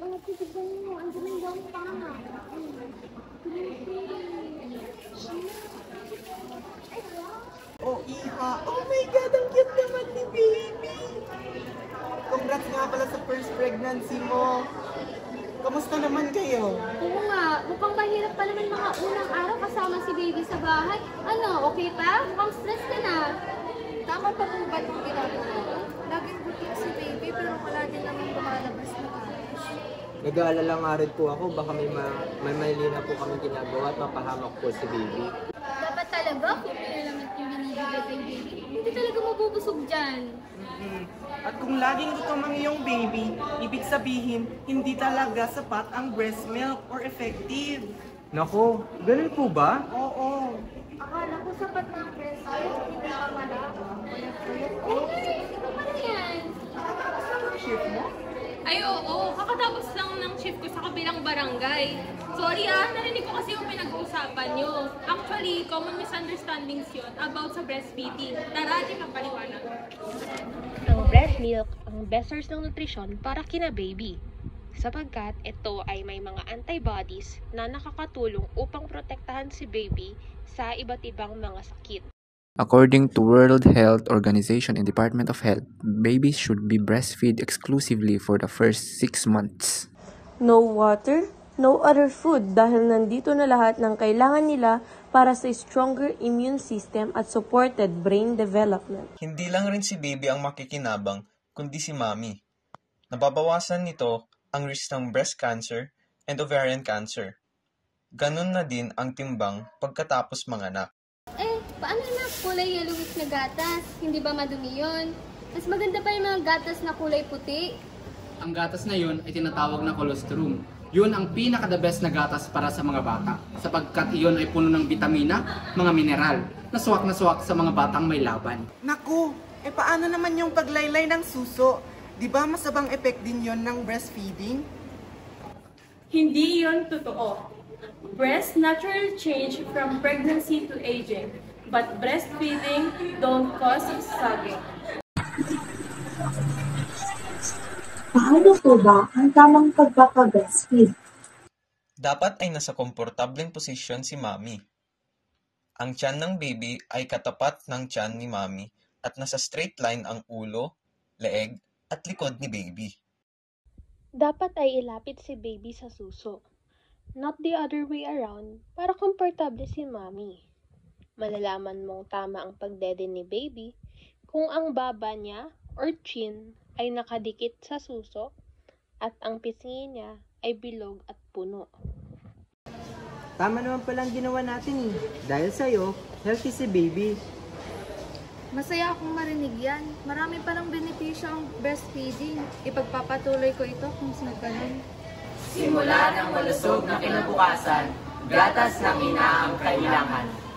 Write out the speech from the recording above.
Mga titignan mo, ang galing daw ang tama. Oh, Iha. Oh my God, ang cute naman ni baby. Congrats nga pala sa first pregnancy mo. Kamusta naman kayo? Oo nga, mukhang mahirap pa naman mga unang araw kasama si baby sa bahay. Ano, okay pa? Mukhang stress ka na. Tama pa po ba itong ginagawa ko? Laging butik si baby pero wala din naman lumalabas na karos. Nag-aalala nga rin po ako, baka may mali na po kami ginagawa at mapahamak po si baby. Dapat talaga, kung pinalaman yung binibigay kay baby, hindi talaga mabubusog dyan. At kung laging gutom ang iyong baby, ibig sabihin, hindi talaga sapat ang breast milk or effective. Nako, ganun po ba? Oo. Akala ko sapat ng breast milk, hindi ka malabo. Ito pa na yan. Shift mo? Ay, oo. Kakatapos lang ng shift ko sa kabilang barangay. Sorry narinig ko kasi yung pinag-uusapan nyo. Actually, common misunderstandings yun about sa breastfeeding. Tara, di papaliwanag. Ang breast milk ang best source ng nutrisyon para kina baby. Sapagkat ito ay may mga antibodies na nakakatulong upang protektahan si baby sa iba't ibang mga sakit. According to World Health Organization and Department of Health, babies should be breastfed exclusively for the first 6 months. No water, no other food dahil nandito na lahat ng kailangan nila para sa stronger immune system at supported brain development. Hindi lang rin si baby ang makikinabang, kundi si mommy. Nababawasan nito ang risk ng breast cancer and ovarian cancer. Ganun na din ang timbang pagkatapos manganak. Paano na kulay yellowish na gatas? Hindi ba madumi yun? Mas maganda pa yung mga gatas na kulay puti. Ang gatas na yun ay tinatawag na colostrum. Yun ang pinaka-the best na gatas para sa mga bata, sapagkat iyon ay puno ng bitamina, mga mineral, na suwak sa mga batang may laban. Naku, paano naman yung paglaylay ng suso? Di ba masabang effect din yon ng breastfeeding? Hindi yun totoo. Breast natural change from pregnancy to aging. But breastfeeding don't cause sagging. Paano po ba ang tamang pagpapabreastfeed? Dapat ay nasa komportableng posisyon si mommy. Ang tiyan ng baby ay katapat ng tiyan ni mommy at nasa straight line ang ulo, leeg, at likod ni baby. Dapat ay ilapit si baby sa suso, not the other way around, para komportable si mommy. Malalaman mong tama ang pagdede ni baby kung ang baba niya or chin ay nakadikit sa suso at ang pisngi niya ay bilog at puno. Tama naman palang ginawa natin eh. Dahil sa'yo, healthy si baby. Masaya akong marinig yan. Marami palang benepisyo ang breastfeeding. Ipagpapatuloy ko ito kung sino ganun. Simula ng malusog na kinabukasan, gatas ng ina ang kailangan.